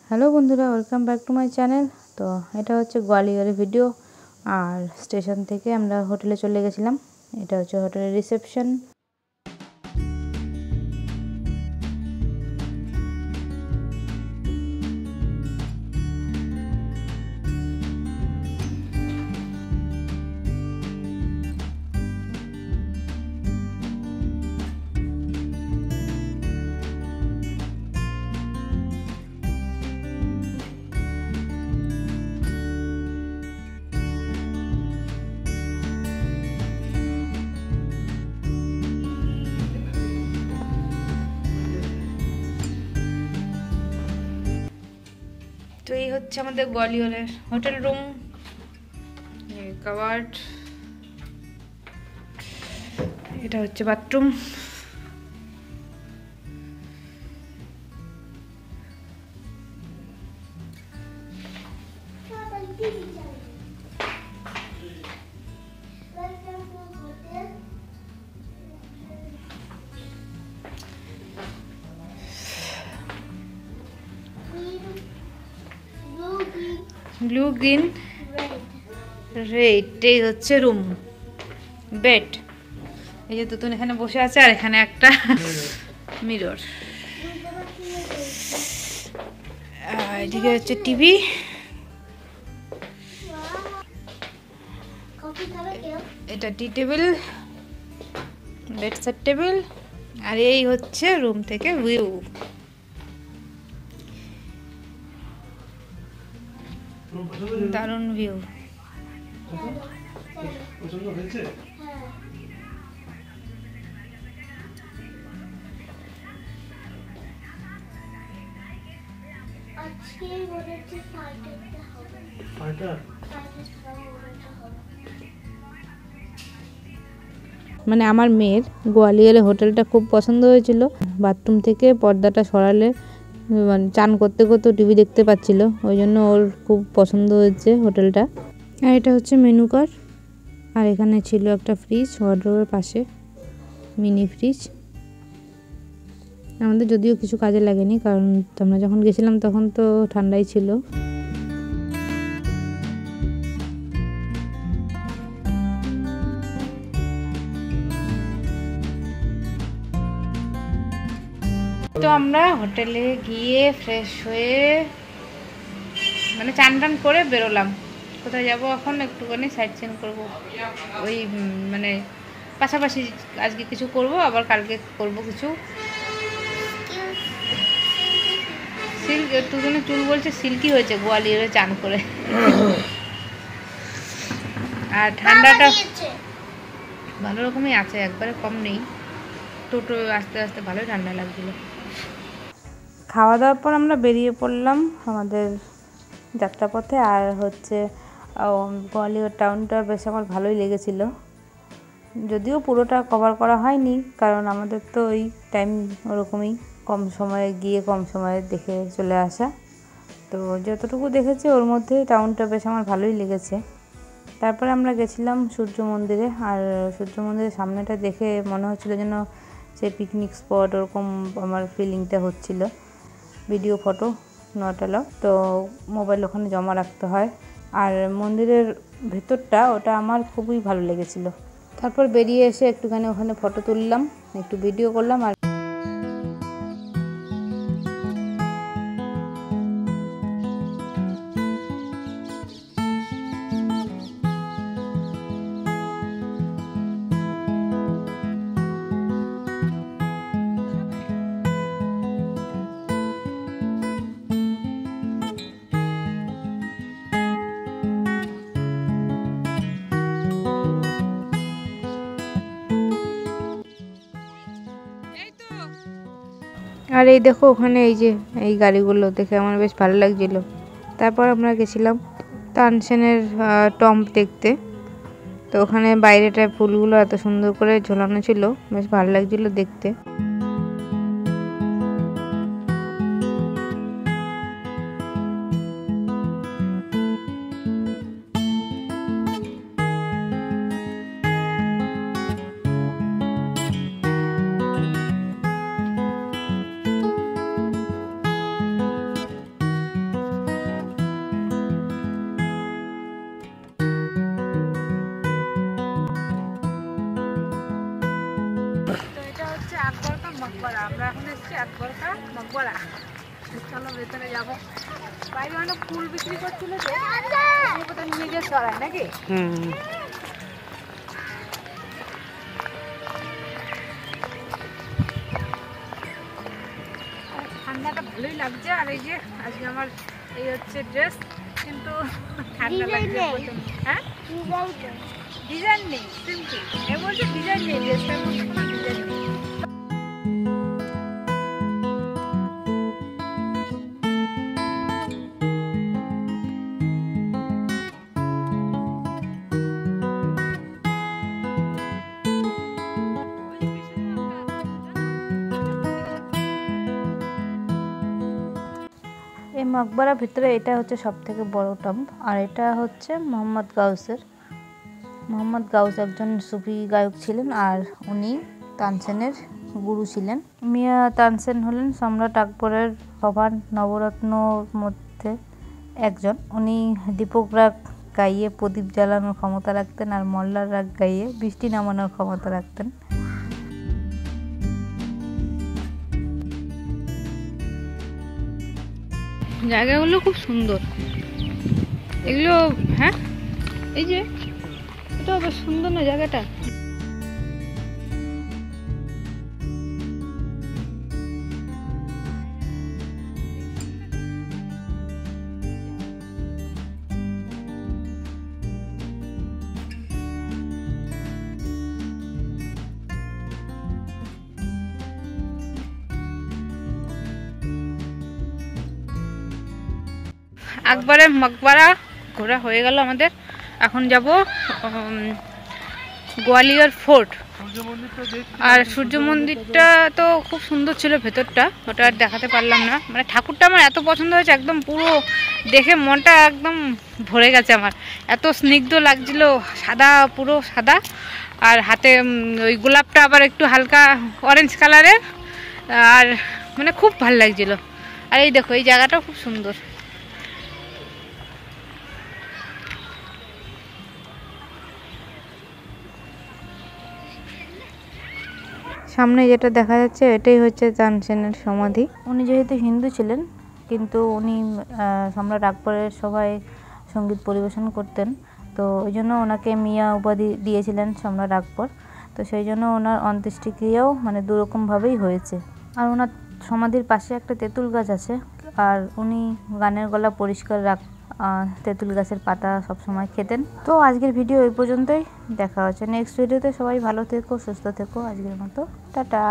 Hello বন্ধুরা, welcome back to my channel. তো এটা হচ্ছে গোয়ালিয়রের ভিডিও। আর স্টেশন থেকে আমরা হোটেলে চলে গেছিলাম। এটা হচ্ছে হোটেলের রিসেপশন। তো এই হচ্ছে আমাদের গোয়ালিয়রের হোটেল রুম। কাবার্ড, এটা হচ্ছে বাথরুম। ব্লু, গ্রিন, রেড, এই হচ্ছে রুম। বেড, এই যে দুজন এখানে বসে আছে, আর এখানে একটা মিরর। এদিকে হচ্ছে টিভি। এটা টি টেবিল, বেডসাইড টেবিল। আর এই হচ্ছে রুম থেকে ভিউ। দারুণ ভিউ। পছন্দ হয়েছে? আজকে বলেছে ফাইটারটা হবে। ফাইটার? মানে আমার মেয়ের গোয়ালিয়রে হোটেলটা খুব পছন্দ হয়েছিল। বাথরুম থেকে পর্দাটা সরালে মানে চান করতে করতে টিভি দেখতে পাচ্ছিল, ওই জন্য ওর খুব পছন্দ হয়েছে হোটেলটা। আর এটা হচ্ছে মেনু কার্ড। আর এখানে ছিল একটা ফ্রিজ, ওয়ার্ড্রোবের পাশে মিনি ফ্রিজ। আমাদের যদিও কিছু কাজে লাগেনি, কারণ আমরা যখন গেছিলাম তখন তো ঠান্ডাই ছিল। তো আমরা হোটেলে গিয়ে ফ্রেশ হয়ে মানে চান টান করে বেরোলাম। কোথায় যাব এখন? একটুখানি সাইট সিন করবো। ওই মানে পাশাপাশি আজকে কিছু করব, আবার কালকে করব কিছু। সিল্ক, দুজনে চুল বলছে সিল্কি হয়েছে গোয়ালিয়রে চান করে। আর ঠান্ডাটা ভালো রকমই আছে, একবারে কম নেই। টোটো আস্তে আস্তে ভালোই ঠান্ডা লাগছিল। খাওয়া দাওয়ার পর আমরা বেরিয়ে পড়লাম আমাদের যাত্রাপথে। আর হচ্ছে গোয়ালিয়র টাউনটা বেশ আমার ভালোই লেগেছিল, যদিও পুরোটা কভার করা হয়নি, কারণ আমাদের তো ওই টাইম ওরকমই, কম সময়ে গিয়ে কম সময়ে দেখে চলে আসা। তো যতটুকু দেখেছি ওর মধ্যে টাউনটা বেশ আমার ভালোই লেগেছে। তারপরে আমরা গেছিলাম সূর্য মন্দিরে। আর সূর্য মন্দিরের সামনেটা দেখে মনে হচ্ছিলো যেন সে পিকনিক স্পট, ওরকম আমার ফিলিংটা হচ্ছিল। ভিডিও ফটো নট অ্যালাউড, তো মোবাইল ওখানে জমা রাখতে হয়। আর মন্দিরের ভেতরটা ওটা আমার খুবই ভালো লেগেছিলো। তারপর বেরিয়ে এসে একটুখানি ওখানে ফটো তুললাম, একটু ভিডিও করলাম। আর আর এই দেখো ওখানে এই যে এই গাড়িগুলো দেখে আমার বেশ ভালো লাগছিল। তারপর আমরা গেছিলাম তানসেনের টম্ব দেখতে। তো ওখানে বাইরেটায় ফুলগুলো এত সুন্দর করে ঝোলানো ছিল, বেশ ভালো লাগছিল দেখতে। আকবরকা মকবরা। চলো ভেতরে যাবো। বাইরে অনেক ফুল বিক্রি করছিল যে নিজে সরাই নাকি। ঠান্ডাটা ভালোই লাগছে। আর এই যে আজকে আমার এই হচ্ছে ড্রেস, কিন্তু ঠান্ডা লাগছে প্রচন্ড। হ্যাঁ ডিজাইন নেই, সিম্পল। এ বলছে ডিজাইন নেই, ড্রেসটার মধ্যে কোনো ডিজাইন নেই। এই মকবরার ভিতরে এটা হচ্ছে সব থেকে বড় টম্ব। আর এটা হচ্ছে মোহাম্মদ গাউসের। মোহাম্মদ গাউস একজন সুফি গায়ক ছিলেন, আর উনি তানসেনের গুরু ছিলেন। মিয়া তানসেন হলেন সম্রাট আকবরের সবার নবরত্নর মধ্যে একজন। উনি দীপক রাগ গাইয়ে প্রদীপ জ্বালানোর ক্ষমতা রাখতেন, আর মল্লার রাগ গাইয়ে বৃষ্টি নামানোর ক্ষমতা রাখতেন। জায়গাগুলো খুব সুন্দর এগুলো। হ্যাঁ এই যে এটা বেশ সুন্দর না জায়গাটা। আকবরের মকবরা ঘোরা হয়ে গেল আমাদের। এখন যাব গোয়ালিয়র ফোর্ট। আর সূর্য মন্দিরটা তো খুব সুন্দর ছিল ভেতরটা, ওটা আর দেখাতে পারলাম না। মানে ঠাকুরটা আমার এত পছন্দ হয়েছে, একদম পুরো দেখে মনটা একদম ভরে গেছে আমার। এত স্নিগ্ধ লাগছিল, সাদা পুরো সাদা। আর হাতে ওই গোলাপটা আবার একটু হালকা অরেঞ্জ কালারের, আর মানে খুব ভালো লাগছিল। আর এই দেখো এই জায়গাটাও খুব সুন্দর। সামনে যেটা দেখা যাচ্ছে এটাই হচ্ছে তানসেনের সমাধি। উনি যেহেতু হিন্দু ছিলেন, কিন্তু উনি সম্রাট আকবরের সভায় সঙ্গীত পরিবেশন করতেন, তো ওই জন্য ওনাকে মিয়া উপাধি দিয়েছিলেন সম্রাট আকবর। তো সেই জন্য ওনার অন্ত্যেষ্টিক্রিয়াও মানে দুরকমভাবেই হয়েছে। আর ওনার সমাধির পাশে একটা তেঁতুল গাছ আছে, আর উনি গানের গলা পরিষ্কার তেঁতুল গাছের পাতা সবসময় খেতেন। তো আজকের ভিডিও এই পর্যন্তই। দেখা হচ্ছে নেক্সট ভিডিওতে। সবাই ভালো থেকো, সুস্থ থেকো। আজকের মতো টাটা।